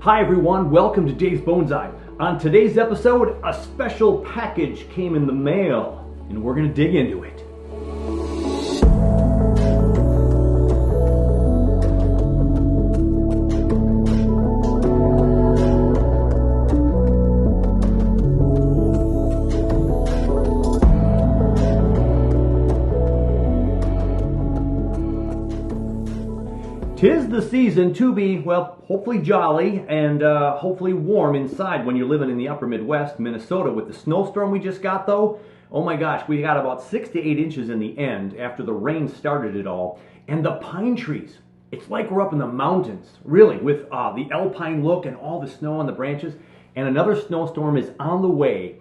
Hi everyone, welcome to Dave's Bonsai. On today's episode, a special package came in the mail, and we're going to dig into it. Tis the season to be, well, hopefully jolly and hopefully warm inside when you're living in the upper Midwest, Minnesota. With the snowstorm we just got though, oh my gosh, we got about 6 to 8 inches in the end after the rain started it all. And the pine trees, it's like we're up in the mountains, really, with the alpine look and all the snow on the branches. And another snowstorm is on the way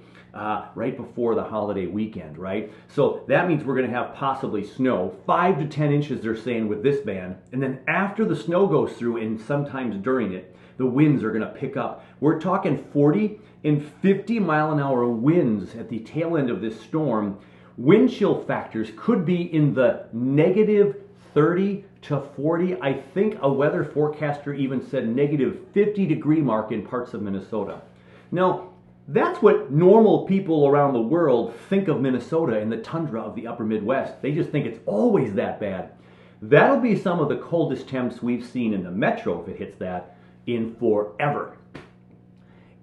right before the holiday weekend, right? So that means we're going to have possibly snow, 5 to 10 inches they're saying with this band. And then after the snow goes through and sometimes during it, the winds are going to pick up. We're talking 40 and 50 mile an hour winds at the tail end of this storm. Wind chill factors could be in the negative 30 to 40. I think a weather forecaster even said negative 50 degree mark in parts of Minnesota. Now, that's what normal people around the world think of Minnesota and the tundra of the upper Midwest. They just think it's always that bad. That'll be some of the coldest temps we've seen in the metro, if it hits that, in forever.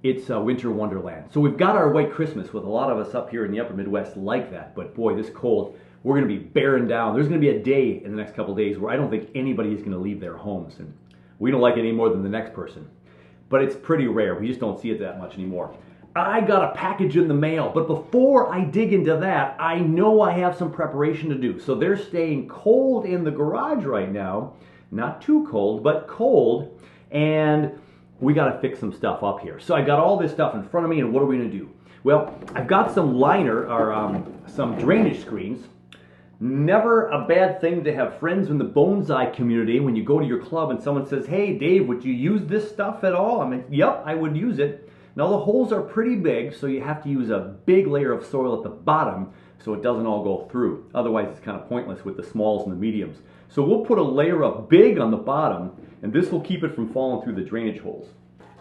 It's a winter wonderland. So we've got our white Christmas with a lot of us up here in the upper Midwest like that. But boy, this cold, we're going to be bearing down. There's going to be a day in the next couple of days where I don't think anybody is going to leave their homes. And we don't like it any more than the next person. But it's pretty rare. We just don't see it that much anymore. I got a package in the mail, but before I dig into that, I know I have some preparation to do. So they're staying cold in the garage right now. Not too cold, but cold. And we got to fix some stuff up here. So I got all this stuff in front of me, and what are we going to do? Well, I've got some liner, or some drainage screens. Never a bad thing to have friends in the bonsai community when you go to your club and someone says, "Hey, Dave, would you use this stuff at all?" I'm like, "Yep, I would use it." Now the holes are pretty big, so you have to use a big layer of soil at the bottom so it doesn't all go through. Otherwise it's kind of pointless with the smalls and the mediums. So we'll put a layer of big on the bottom, and this will keep it from falling through the drainage holes.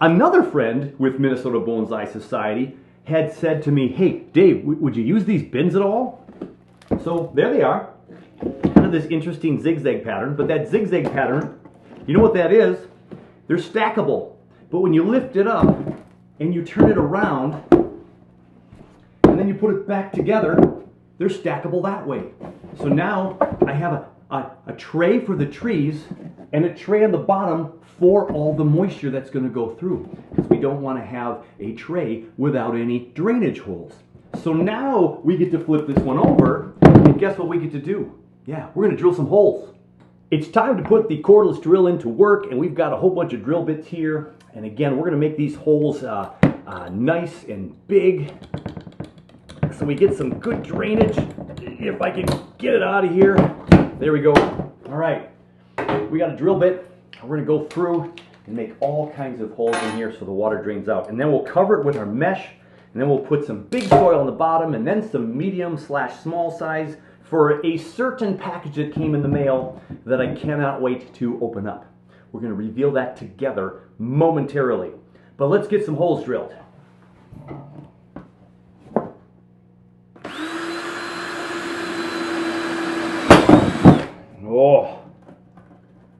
Another friend with Minnesota Bonsai Society had said to me, "Hey Dave, would you use these bins at all?" So there they are, kind of this interesting zigzag pattern, but that zigzag pattern, you know what that is? They're stackable, but when you lift it up, and you turn it around, and then you put it back together, they're stackable that way. So now I have a tray for the trees, and a tray on the bottom for all the moisture that's going to go through, because we don't want to have a tray without any drainage holes. So now we get to flip this one over, and guess what we get to do? Yeah, we're going to drill some holes. It's time to put the cordless drill into work, and we've got a whole bunch of drill bits here. And again, we're going to make these holes nice and big so we get some good drainage. If I can get it out of here. There we go. All right. We got a drill bit. We're going to go through and make all kinds of holes in here so the water drains out. And then we'll cover it with our mesh. And then we'll put some big soil on the bottom and then some medium/small size for a certain package that came in the mail that I cannot wait to open up. We're going to reveal that together momentarily. But let's get some holes drilled. Oh,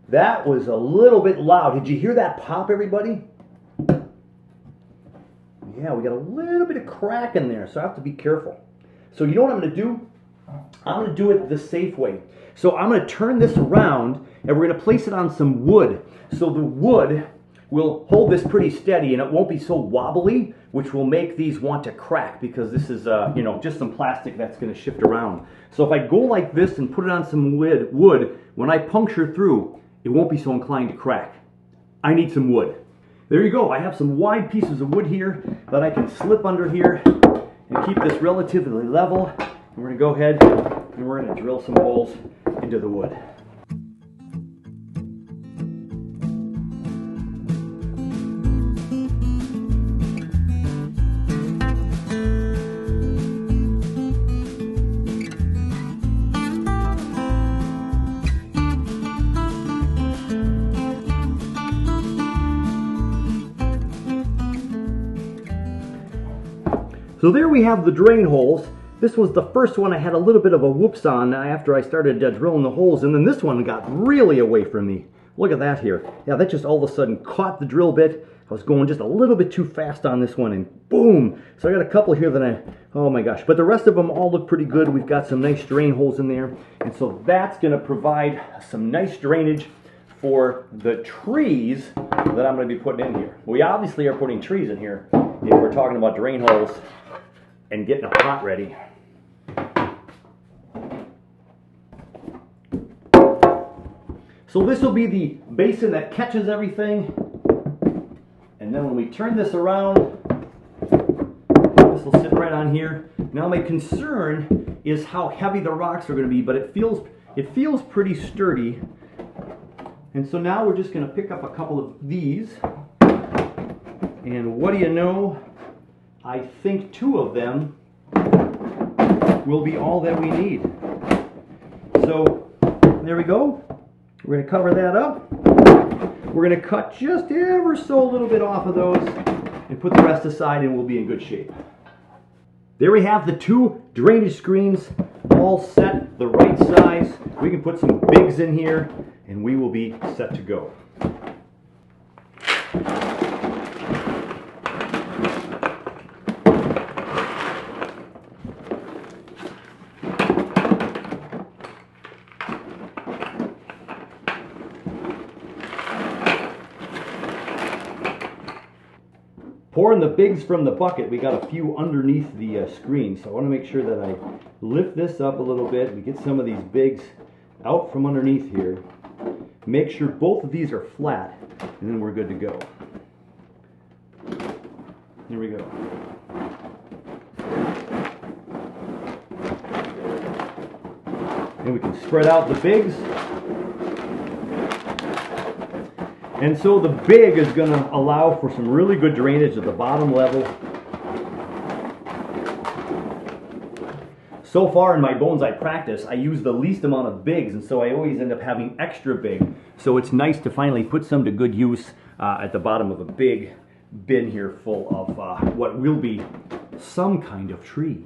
that was a little bit loud. Did you hear that pop, everybody? Yeah, we got a little bit of crack in there, so I have to be careful. So you know what I'm going to do? I'm going to do it the safe way. So I'm going to turn this around, and we're going to place it on some wood. So the wood will hold this pretty steady, and it won't be so wobbly, which will make these want to crack, because this is just some plastic that's going to shift around. So if I go like this and put it on some wood, when I puncture through, it won't be so inclined to crack. I need some wood. There you go. I have some wide pieces of wood here that I can slip under here and keep this relatively level. And we're going to go ahead and we're going to drill some holes into the wood. So there we have the drain holes. This was the first one I had a little bit of a whoops on after I started drilling the holes, and then this one got really away from me. Look at that here. Yeah, that just all of a sudden caught the drill bit. I was going just a little bit too fast on this one, and boom! So I got a couple here that oh my gosh. But the rest of them all look pretty good. We've got some nice drain holes in there, and so that's going to provide some nice drainage for the trees that I'm going to be putting in here. We obviously are putting trees in here if we're talking about drain holes and getting a pot ready. So this will be the basin that catches everything, and then when we turn this around, this will sit right on here. Now my concern is how heavy the rocks are going to be, but it feels pretty sturdy. And so now we're just going to pick up a couple of these, and what do you know? I think 2 of them will be all that we need. So there we go. We're going to cover that up. We're going to cut just ever so a little bit off of those and put the rest aside, and we'll be in good shape. There we have the 2 drainage screens all set the right size. We can put some bigs in here and we will be set to go. Pouring the bigs from the bucket, we got a few underneath the screen, so I want to make sure that I lift this up a little bit. We get some of these bigs out from underneath here. Make sure both of these are flat, and then we're good to go. Here we go. And we can spread out the bigs. And so the big is going to allow for some really good drainage at the bottom level. So far in my bonsai practice, I use the least amount of bigs, and so I always end up having extra big. So it's nice to finally put some to good use at the bottom of a big bin here full of what will be some kind of tree.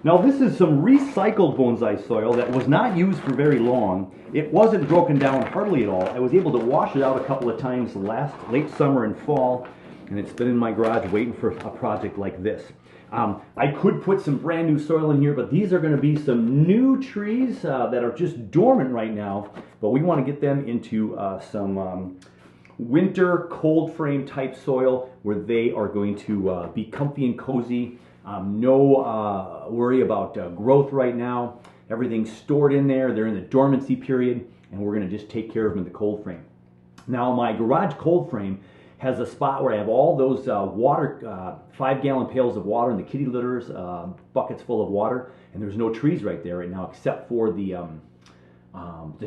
Now this is some recycled bonsai soil that was not used for very long. It wasn't broken down hardly at all. I was able to wash it out a couple of times late summer and fall, and it's been in my garage waiting for a project like this. I could put some brand new soil in here, but these are going to be some new trees that are just dormant right now, but we want to get them into some winter cold frame type soil where they are going to be comfy and cozy. No worry about growth right now. Everything's stored in there. They're in the dormancy period, and we're going to just take care of them in the cold frame. Now my garage cold frame has a spot where I have all those water, 5-gallon pails of water and the kitty litters, buckets full of water, and there's no trees right there right now except for the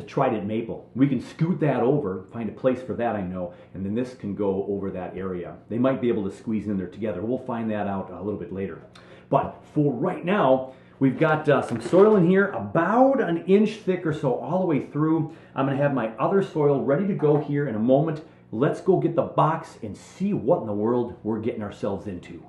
trident maple. We can scoot that over, find a place for that I know, and then this can go over that area. They might be able to squeeze in there together. We'll find that out a little bit later. But for right now, we've got some soil in here about an inch thick or so all the way through. I'm going to have my other soil ready to go here in a moment. Let's go get the box and see what in the world we're getting ourselves into.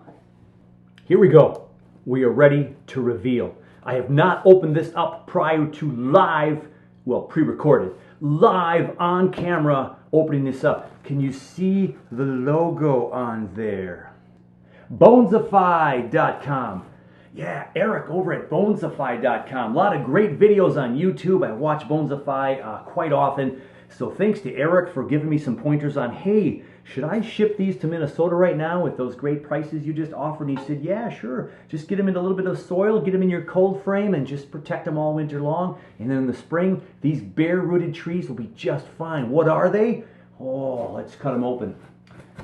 Here we go. We are ready to reveal. I have not opened this up prior to live, well, pre-recorded, live on camera opening this up. Can you see the logo on there? Bonsai.com. Yeah, Eric over at Bonsai.com. A lot of great videos on YouTube. I watch Bonsai quite often. So thanks to Eric for giving me some pointers on, hey, should I ship these to Minnesota right now with those great prices you just offered? And he said, yeah, sure. Just get them in a little bit of soil, get them in your cold frame, and just protect them all winter long. And then in the spring, these bare-rooted trees will be just fine. What are they? Oh, let's cut them open.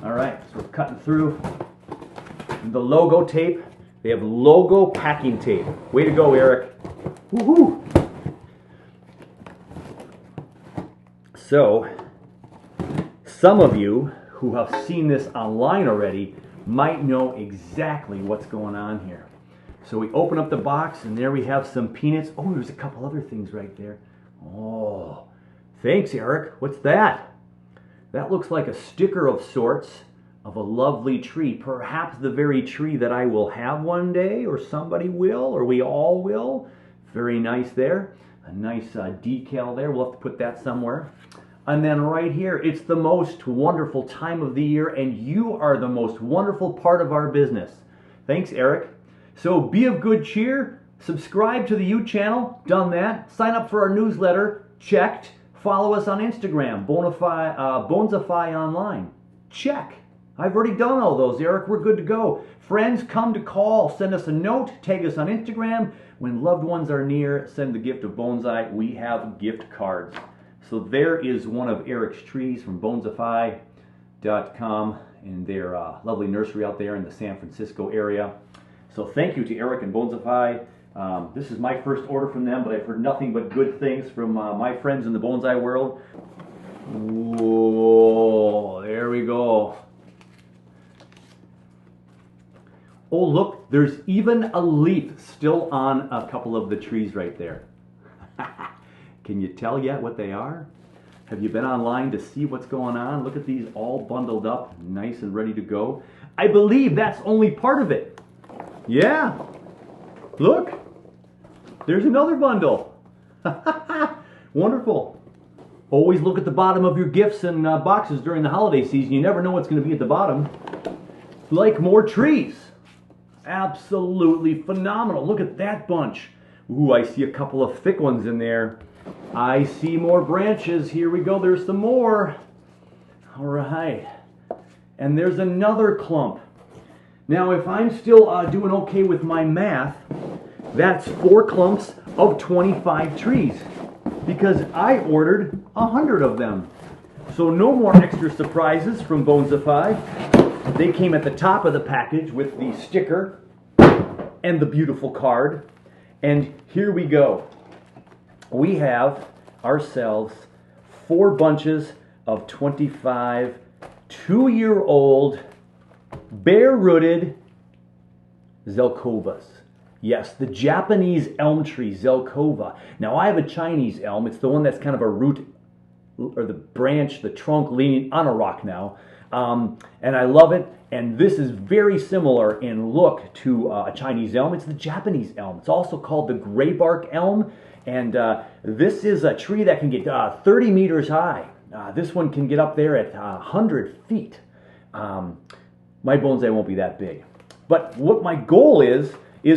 All right, so we're cutting through the logo tape. They have logo packing tape. Way to go, Eric. Woohoo! So, some of you who have seen this online already might know exactly what's going on here. So we open up the box, and there we have some peanuts. Oh, there's a couple other things right there. Oh, thanks, Eric. What's that? That looks like a sticker of sorts. of a lovely tree, perhaps the very tree that I will have one day, or somebody will, or we all will. Very nice there. A nice decal there. We'll have to put that somewhere. And then right here, it's the most wonderful time of the year, and you are the most wonderful part of our business. Thanks, Eric. So be of good cheer. Subscribe to the U channel. Done that. Sign up for our newsletter. Checked. Follow us on Instagram. Bonsai Online. Check. I've already done all those, Eric. We're good to go. Friends, come to call. Send us a note. Tag us on Instagram. When loved ones are near, send the gift of bonsai. We have gift cards. So there is one of Eric's trees from bonsai.com in their lovely nursery out there in the San Francisco area. So thank you to Eric and Bonsai. This is my first order from them, but I've heard nothing but good things from my friends in the bonsai world. Whoa, there we go. Oh, look, there's even a leaf still on a couple of the trees right there. Can you tell yet what they are? Have you been online to see what's going on? Look at these all bundled up, nice and ready to go. I believe that's only part of it. Yeah, look, there's another bundle. Wonderful. Always look at the bottom of your gifts and boxes during the holiday season. You never know what's going to be at the bottom. Like more trees. Absolutely phenomenal. Look at that bunch. Ooh, I see a couple of thick ones in there. I see more branches. Here we go. There's some more. All right. And there's another clump. Now, if I'm still doing okay with my math, that's 4 clumps of 25 trees because I ordered 100 of them. So no more extra surprises from Bonsai. They came at the top of the package with the sticker and the beautiful card. And here we go. We have ourselves 4 bunches of 25 2-year-old bare-rooted Zelkovas. Yes, the Japanese elm tree, Zelkova. Now I have a Chinese elm. It's the one that's kind of a root, or the branch, the trunk leaning on a rock now. And I love it. And this is very similar in look to a Chinese elm. It's the Japanese elm. It's also called the gray bark elm. And this is a tree that can get 30 meters high. This one can get up there at 100 feet. My bonsai won't be that big. But what my goal is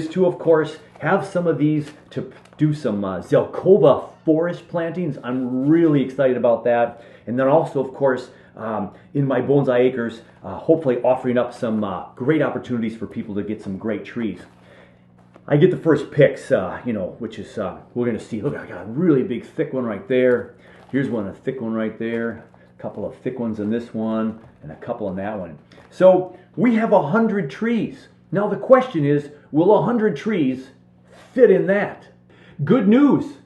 to, of course, have some of these to do some Zelkova forest plantings. I'm really excited about that. And then also, of course, in my bonsai acres, hopefully offering up some great opportunities for people to get some great trees. I get the first picks, which is, we're going to see. Look, I got a really big thick one right there. Here's one, a thick one right there. A couple of thick ones in this one, and a couple in that one. So we have 100 trees. Now the question is, will 100 trees fit in that? Good news.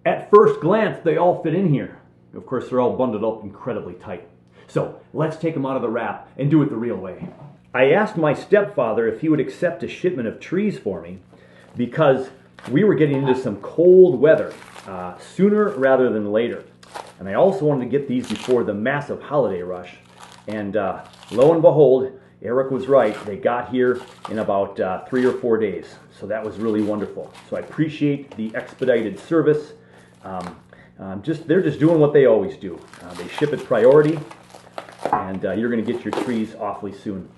At first glance, they all fit in here. Of course, they're all bundled up incredibly tight. So let's take them out of the wrap and do it the real way. I asked my stepfather if he would accept a shipment of trees for me because we were getting into some cold weather sooner rather than later. And I also wanted to get these before the massive holiday rush. And lo and behold, Eric was right. They got here in about 3 or 4 days. So that was really wonderful. So I appreciate the expedited service. They're just doing what they always do. They ship it priority, and you're going to get your trees awfully soon.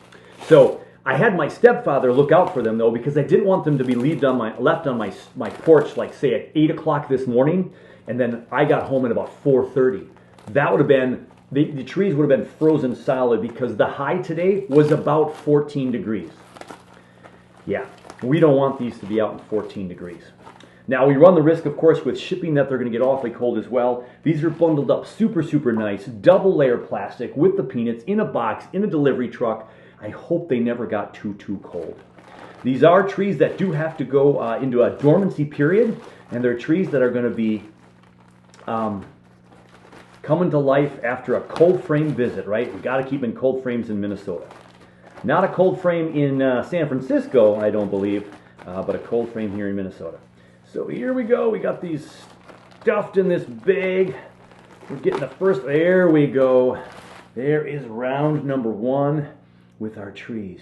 So I had my stepfather look out for them, though, because I didn't want them to be left on my porch, like, say, at 8 o'clock this morning, and then I got home at about 4:30. That would have been, the trees would have been frozen solid because the high today was about 14 degrees. Yeah, we don't want these to be out in 14 degrees. Now, we run the risk, of course, with shipping that they're going to get awfully cold as well. These are bundled up super, super nice, double layer plastic with the peanuts in a box, in a delivery truck. I hope they never got too cold. These are trees that do have to go into a dormancy period, and they're trees that are going to be coming to life after a cold frame visit, right? We've got to keep in cold frames in Minnesota. Not a cold frame in San Francisco, I don't believe, but a cold frame here in Minnesota. So here we go. We got these stuffed in this bag. We're getting the first. There we go. There is round number 1 with our trees.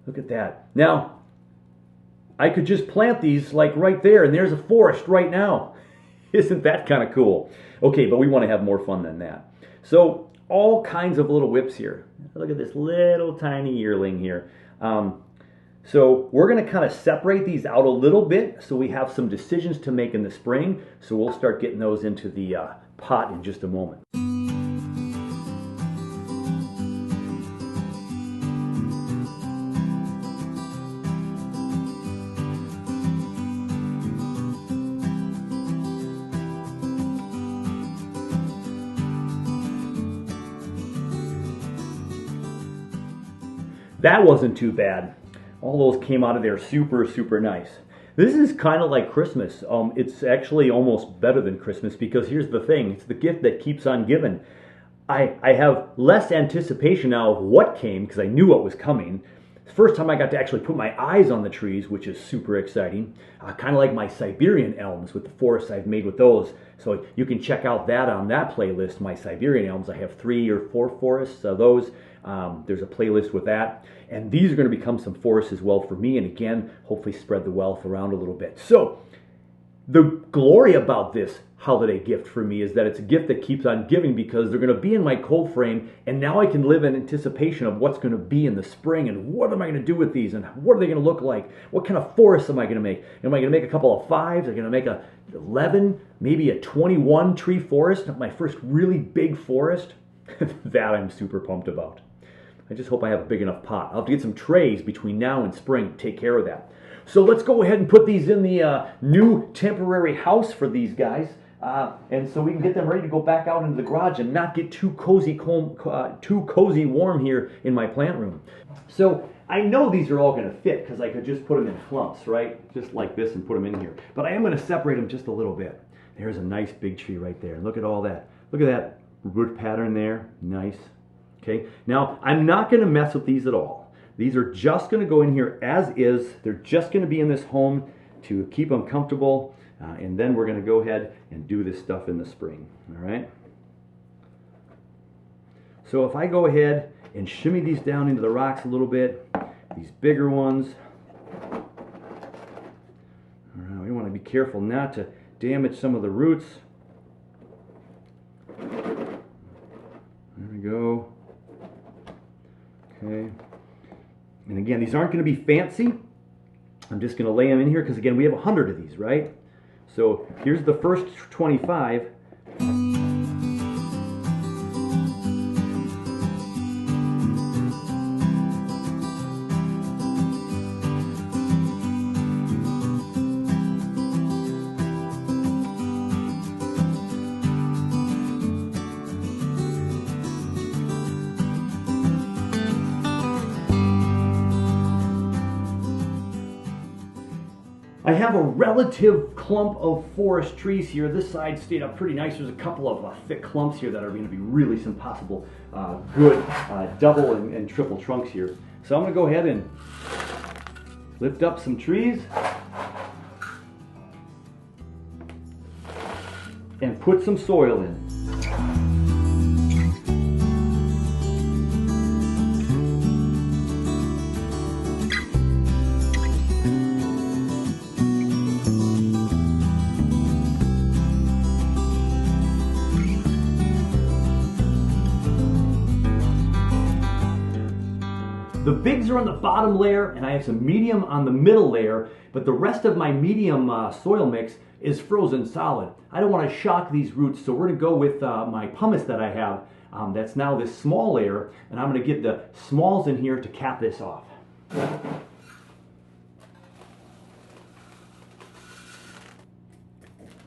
Look at that. Now, I could just plant these like right there, and there's a forest right now. Isn't that kind of cool? Okay, but we want to have more fun than that. So all kinds of little whips here. Look at this little tiny yearling here. So we're going to kind of separate these out a little bit so we have some decisions to make in the spring. So we'll start getting those into the pot in just a moment. That wasn't too bad. All those came out of there super nice. This is kind of like Christmas. It's actually almost better than Christmas because here's the thing. It's the gift that keeps on giving. I have less anticipation now of what came because I knew what was coming. It's the first time I got to actually put my eyes on the trees, which is super exciting. Kind of like my Siberian elms with the forests I've made with those. So you can check out that on that playlist, my Siberian elms. I have 3 or 4 forests of those. There's a playlist with that. And these are going to become some forests as well for me. And again, hopefully spread the wealth around a little bit. So the glory about this holiday gift for me is that it's a gift that keeps on giving because they're going to be in my cold frame. And now I can live in anticipation of what's going to be in the spring. And what am I going to do with these? And what are they going to look like? What kind of forests am I going to make? Am I going to make a couple of 5s? Am I going to make a 11, maybe a 21 tree forest? My first really big forest? That I'm super pumped about. I just hope I have a big enough pot. I'll have to get some trays between now and spring to take care of that. So let's go ahead and put these in the new temporary house for these guys. And so we can get them ready to go back out into the garage and not get too cozy warm here in my plant room. So I know these are all going to fit because I could just put them in clumps, right? Just like this and put them in here. But I am going to separate them just a little bit. There's a nice big tree right there. Look at all that. Look at that root pattern there. Nice. Okay, now I'm not going to mess with these at all. These are just going to go in here as is. They're just going to be in this home to keep them comfortable. And then we're going to go ahead and do this stuff in the spring. All right. So if I go ahead and shimmy these down into the rocks a little bit, these bigger ones. All right, we want to be careful not to damage some of the roots. There we go. Okay, and again, these aren't going to be fancy. I'm just going to lay them in here because again, we have 100 of these, right? So here's the first 25. I have a relative clump of forest trees here. This side stayed up pretty nice. There's a couple of thick clumps here that are going to be really some possible good double and triple trunks here. So I'm going to go ahead and lift up some trees and put some soil in. The bigs are on the bottom layer, and I have some medium on the middle layer, but the rest of my medium soil mix is frozen solid. I don't want to shock these roots, so we're going to go with my pumice that I have. That's now this small layer, and I'm going to get the smalls in here to cap this off.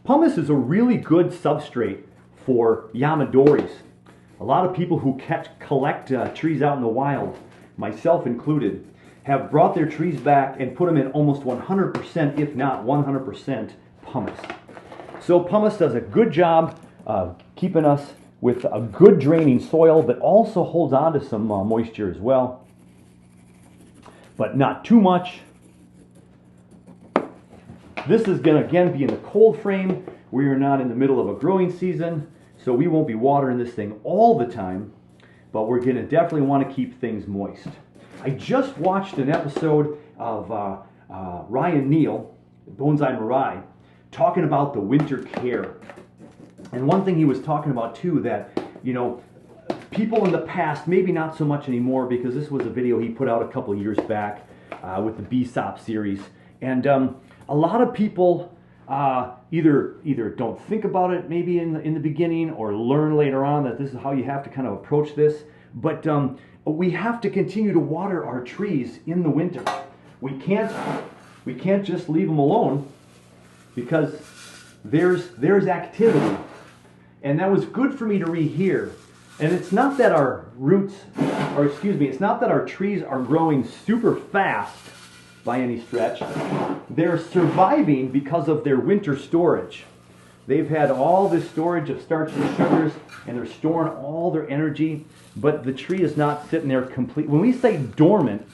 Pumice is a really good substrate for Yamadoris. A lot of people who collect trees out in the wild, myself included, have brought their trees back and put them in almost 100%, if not 100% pumice. So pumice does a good job keeping us with a good draining soil, but also holds on to some moisture as well. But not too much. This is going to again be in the cold frame. We are not in the middle of a growing season, so we won't be watering this thing all the time. but we're going to definitely want to keep things moist. I just watched an episode of Ryan Neal, Bonsai Mirai, talking about the winter care. And one thing he was talking about too, that, you know, people in the past, maybe not so much anymore, because this was a video he put out a couple years back with the BSOP series. And a lot of people either don't think about it maybe in the beginning, or learn later on that this is how you have to kind of approach this. But we have to continue to water our trees in the winter. We can't just leave them alone, because there's activity. And that was good for me to read here. And it's not that our roots, or excuse me, it's not that our trees are growing super fast by any stretch. They're surviving because of their winter storage. They've had all this storage of starches and sugars, and they're storing all their energy, but the tree is not sitting there complete. When we say dormant,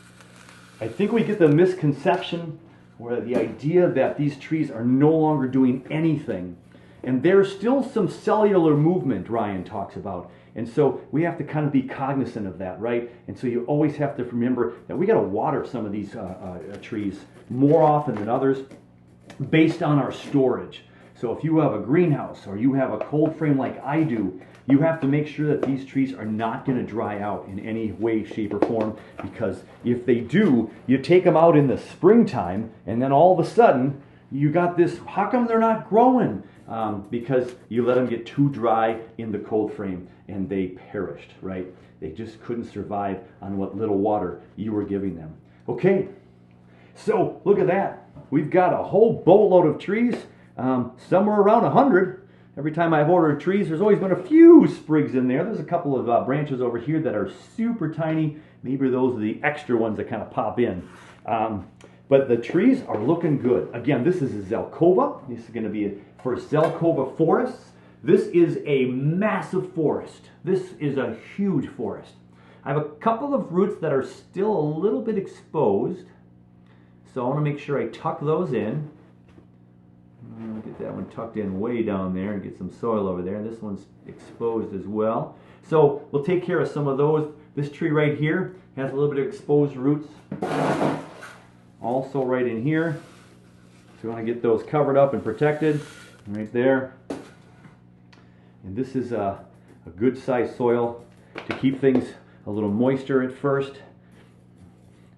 I think we get the misconception, or the idea that these trees are no longer doing anything. And there's still some cellular movement Ryan talks about. And so we have to kind of be cognizant of that, right? And so you always have to remember that we got to water some of these trees more often than others based on our storage. So if you have a greenhouse or you have a cold frame like I do, you have to make sure that these trees are not going to dry out in any way, shape, or form, because if they do, you take them out in the springtime, and then all of a sudden you got this, how come they're not growing? Because you let them get too dry in the cold frame and they perished, right? They just couldn't survive on what little water you were giving them. Okay, so look at that. We've got a whole boatload of trees, somewhere around 100. Every time I've ordered trees, there's always been a few sprigs in there. There's a couple of branches over here that are super tiny. Maybe those are the extra ones that kind of pop in. But the trees are looking good. Again, this is a Zelkova. This is going to be for Zelkova forests. This is a massive forest. This is a huge forest. I have a couple of roots that are still a little bit exposed. So I want to make sure I tuck those in. Get that one tucked in way down there and get some soil over there. This one's exposed as well. So we'll take care of some of those. This tree right here has a little bit of exposed roots. Also right in here. So we want to get those covered up and protected. Right there. And this is a good sized soil to keep things a little moisture at first.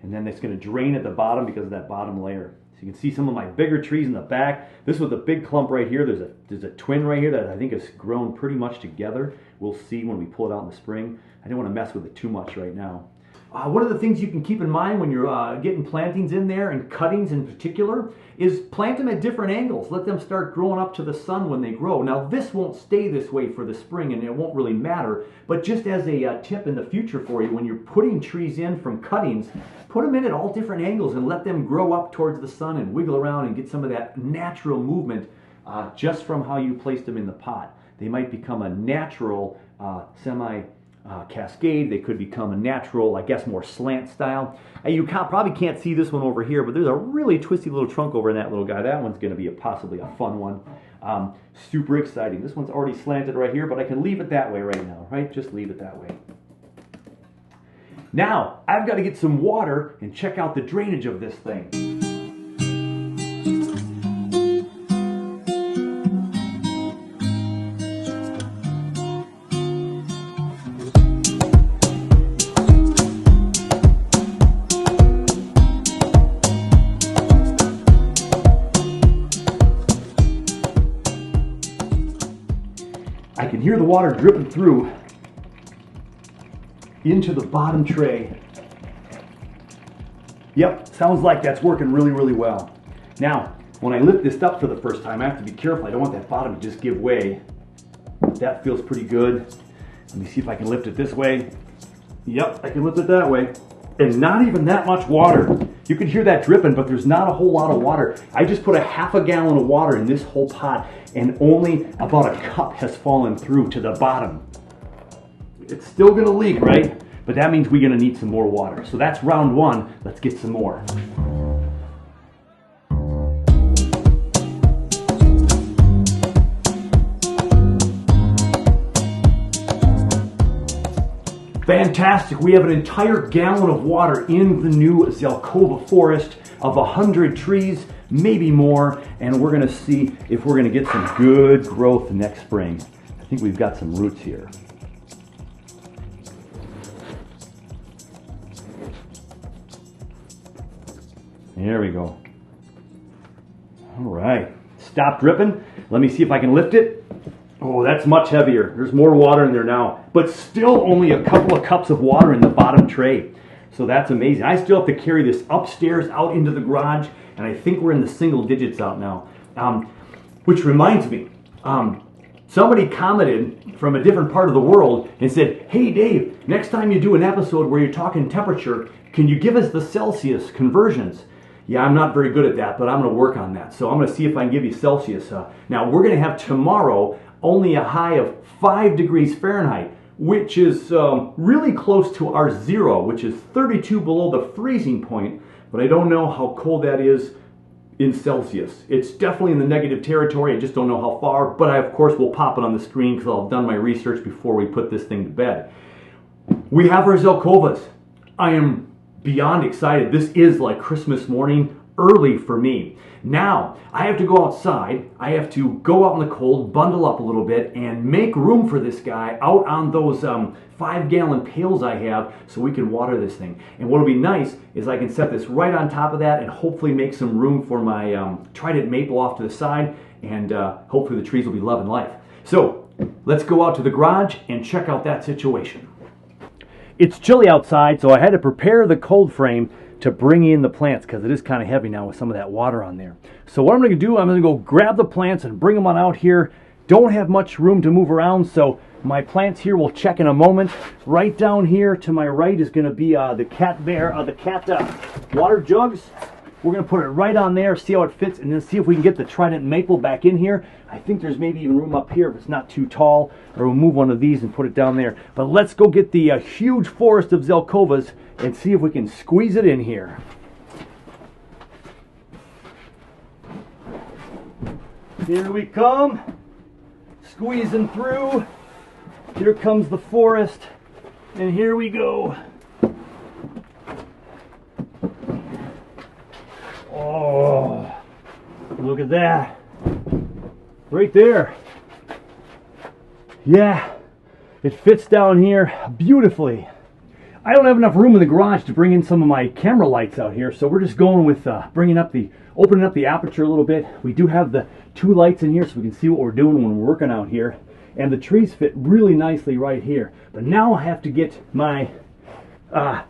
And then it's going to drain at the bottom because of that bottom layer. So you can see some of my bigger trees in the back. This was a big clump right here. There's a twin right here that I think has grown pretty much together. We'll see when we pull it out in the spring. I don't want to mess with it too much right now. One of the things you can keep in mind when you're getting plantings in there, and cuttings in particular, is plant them at different angles. Let them start growing up to the sun when they grow. Now this won't stay this way for the spring, and it won't really matter, but just as a tip in the future for you, when you're putting trees in from cuttings, put them in at all different angles and let them grow up towards the sun and wiggle around and get some of that natural movement just from how you placed them in the pot. They might become a natural cascade. They could become a natural, I guess, more slant style. And you probably can't see this one over here, but there's a really twisty little trunk over in that little guy. That one's going to be possibly a fun one. Super exciting. This one's already slanted right here, but I can leave it that way right now, right? Just leave it that way. Now, I've got to get some water and check out the drainage of this thing. I can hear the water dripping through into the bottom tray. Yep, sounds like that's working really, really well. Now, when I lift this up for the first time, I have to be careful. I don't want that bottom to just give way. That feels pretty good. Let me see if I can lift it this way. Yep, I can lift it that way. And not even that much water. You can hear that dripping, but there's not a whole lot of water. I just put a half a gallon of water in this whole pot, and only about a cup has fallen through to the bottom. It's still gonna leak, right? But that means we're gonna need some more water. So that's round one. Let's get some more. Fantastic. We have an entire gallon of water in the new Zelkova forest of 100 trees, maybe more, and we're gonna see if we're gonna get some good growth next spring. I think we've got some roots here. There we go. All right, stop dripping. Let me see if I can lift it. Oh, that's much heavier. There's more water in there now, but still only a couple of cups of water in the bottom tray. So that's amazing. I still have to carry this upstairs out into the garage, and I think we're in the single digits out now. Which reminds me, somebody commented from a different part of the world and said, hey Dave, next time you do an episode where you're talking temperature, can you give us the Celsius conversions? Yeah, I'm not very good at that, but I'm going to work on that. So I'm going to see if I can give you Celsius. Now, we're going to have tomorrow only a high of 5 degrees Fahrenheit, which is really close to our zero, which is 32 below the freezing point, but I don't know how cold that is in Celsius. It's definitely in the negative territory. I just don't know how far, but I, of course, will pop it on the screen because I'll have done my research before we put this thing to bed. We have our Zelkovas. I am beyond excited. This is like Christmas morning early for me. Now, I have to go outside. I have to go out in the cold, bundle up a little bit, and make room for this guy out on those 5-gallon pails I have so we can water this thing. And what'll be nice is I can set this right on top of that and hopefully make some room for my trident maple off to the side, and hopefully the trees will be loving life. So, let's go out to the garage and check out that situation. It's chilly outside, so I had to prepare the cold frame to bring in the plants because it is kind of heavy now with some of that water on there. So what I'm going to do, I'm going to go grab the plants and bring them on out here. Don't have much room to move around, so my plants here will check in a moment. Right down here to my right is going to be the cat water jugs. We're going to put it right on there, see how it fits, and then see if we can get the trident maple back in here. I think there's maybe even room up here if it's not too tall, or we'll move one of these and put it down there. But let's go get the huge forest of Zelkovas and see if we can squeeze it in here. Here we come, squeezing through. Here comes the forest, and here we go. Oh, look at that. Right there. Yeah, it fits down here beautifully. I don't have enough room in the garage to bring in some of my camera lights out here, so we're just going with opening up the aperture a little bit. We do have the 2 lights in here so we can see what we're doing when we're working out here. And the trees fit really nicely right here. But now I have to get my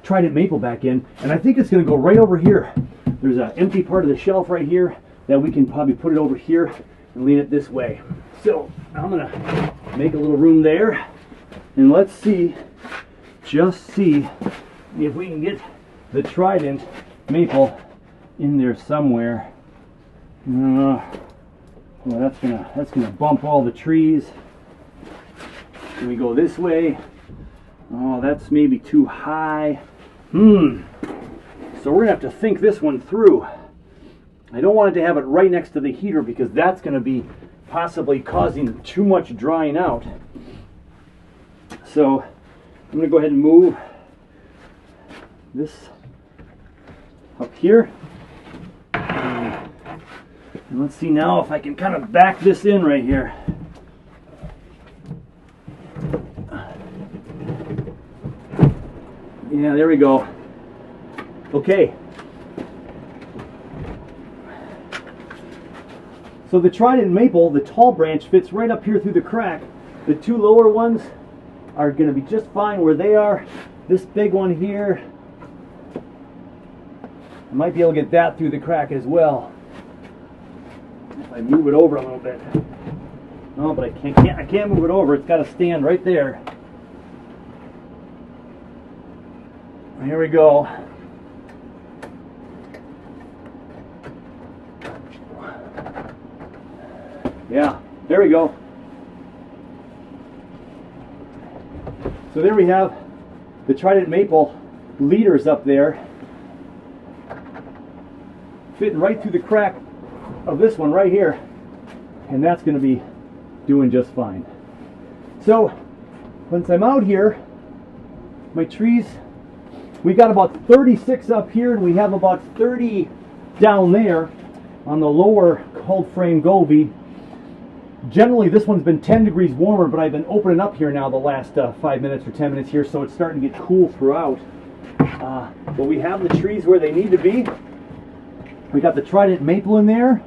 trident maple back in, and I think it's going to go right over here. There's an empty part of the shelf right here that we can probably put it over here and lean it this way. So I'm going to make a little room there, and let's see, just see if we can get the trident maple in there somewhere. Well, that's gonna bump all the trees. Can we go this way? Oh, that's maybe too high. So we're gonna have to think this one through. I don't want it to have it right next to the heater because that's gonna be possibly causing too much drying out. So I'm gonna go ahead and move this up here. And let's see now if I can kind of back this in right here. Yeah, there we go. Okay. So the trident maple, the tall branch, fits right up here through the crack. The 2 lower ones are going to be just fine where they are. This big one here, I might be able to get that through the crack as well if I move it over a little bit. No, but I can't move it over. It's got to stand right there. Here we go. Yeah, there we go. So there we have the trident maple leaders up there, fitting right through the crack of this one right here, and that's going to be doing just fine. So once I'm out here, I'm my trees. We got about 36 up here, and we have about 30 down there on the lower cold frame Govee. Generally, this one's been 10 degrees warmer, but I've been opening up here now the last 5 minutes or 10 minutes here, so it's starting to get cool throughout. But we have the trees where they need to be. We got the Trident maple in there.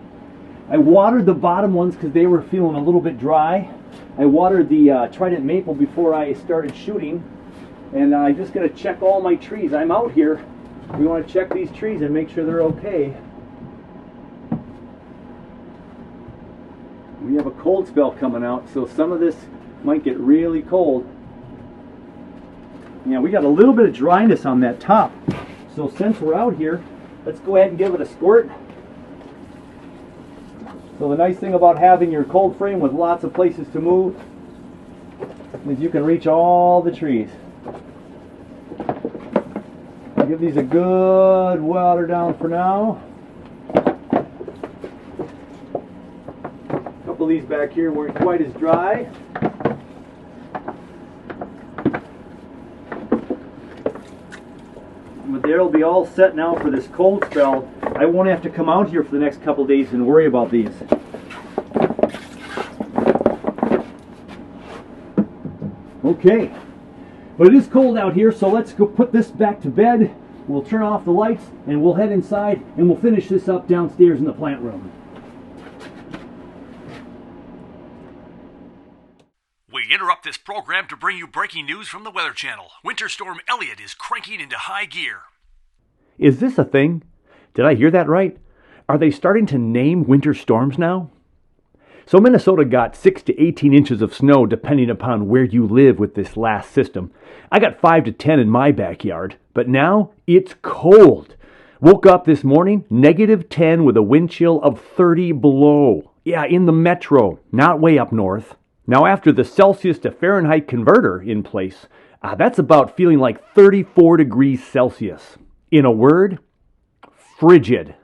I watered the bottom ones because they were feeling a little bit dry. I watered the Trident maple before I started shooting, and I just got to check all my trees. I'm out here. We want to check these trees and make sure they're okay. We have a cold spell coming out, so some of this might get really cold. Yeah, we got a little bit of dryness on that top. So since we're out here, let's go ahead and give it a squirt. So the nice thing about having your cold frame with lots of places to move is you can reach all the trees. I'll give these a good water down for now. A couple of these back here weren't quite as dry. But they'll be all set now for this cold spell. I won't have to come out here for the next couple of days and worry about these. Okay, but it is cold out here, so let's go put this back to bed. We'll turn off the lights and we'll head inside and we'll finish this up downstairs in the plant room. We interrupt this program to bring you breaking news from the Weather Channel. Winter Storm Elliott is cranking into high gear. Is this a thing? Did I hear that right? Are they starting to name winter storms now? So Minnesota got 6 to 18 inches of snow depending upon where you live with this last system. I got 5 to 10 in my backyard, but now it's cold. Woke up this morning, -10 with a wind chill of 30 below. Yeah, in the metro, not way up north. Now after the Celsius to Fahrenheit converter in place, that's about feeling like 34 degrees Celsius. In a word, frigid.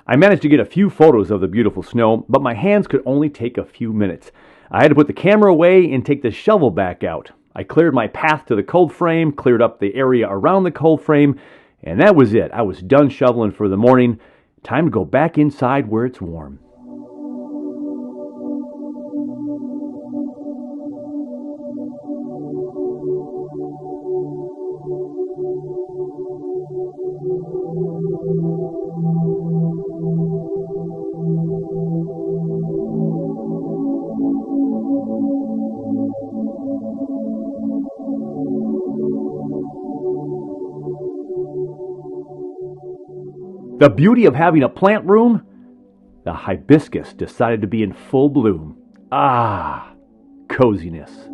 I managed to get a few photos of the beautiful snow, but my hands could only take a few minutes. I had to put the camera away and take the shovel back out. I cleared my path to the cold frame, cleared up the area around the cold frame, and that was it. I was done shoveling for the morning. Time to go back inside where it's warm. The beauty of having a plant room? The hibiscus decided to be in full bloom. Ah, coziness.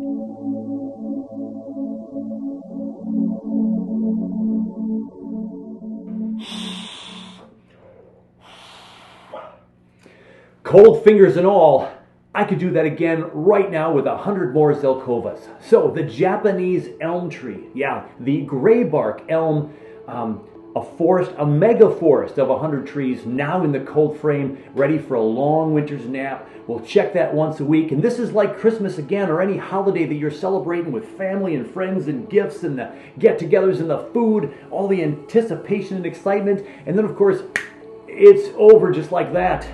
Cold fingers and all, I could do that again right now with 100 more Zelkovas. So the Japanese elm tree, yeah, the gray bark elm, a forest, a mega forest of 100 trees now in the cold frame, ready for a long winter's nap. We'll check that once a week. And this is like Christmas again, or any holiday that you're celebrating with family and friends and gifts and the get-togethers and the food, all the anticipation and excitement. And then, of course, it's over just like that.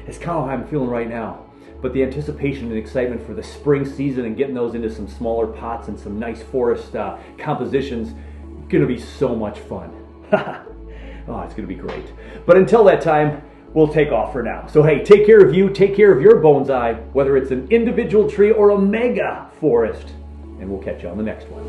It's kind of how I'm feeling right now. But the anticipation and excitement for the spring season and getting those into some smaller pots and some nice forest compositions, gonna be so much fun. Oh, it's gonna be great. But until that time, we'll take off for now. So hey, take care of you, take care of your bonsai, whether it's an individual tree or a mega forest. And we'll catch you on the next one.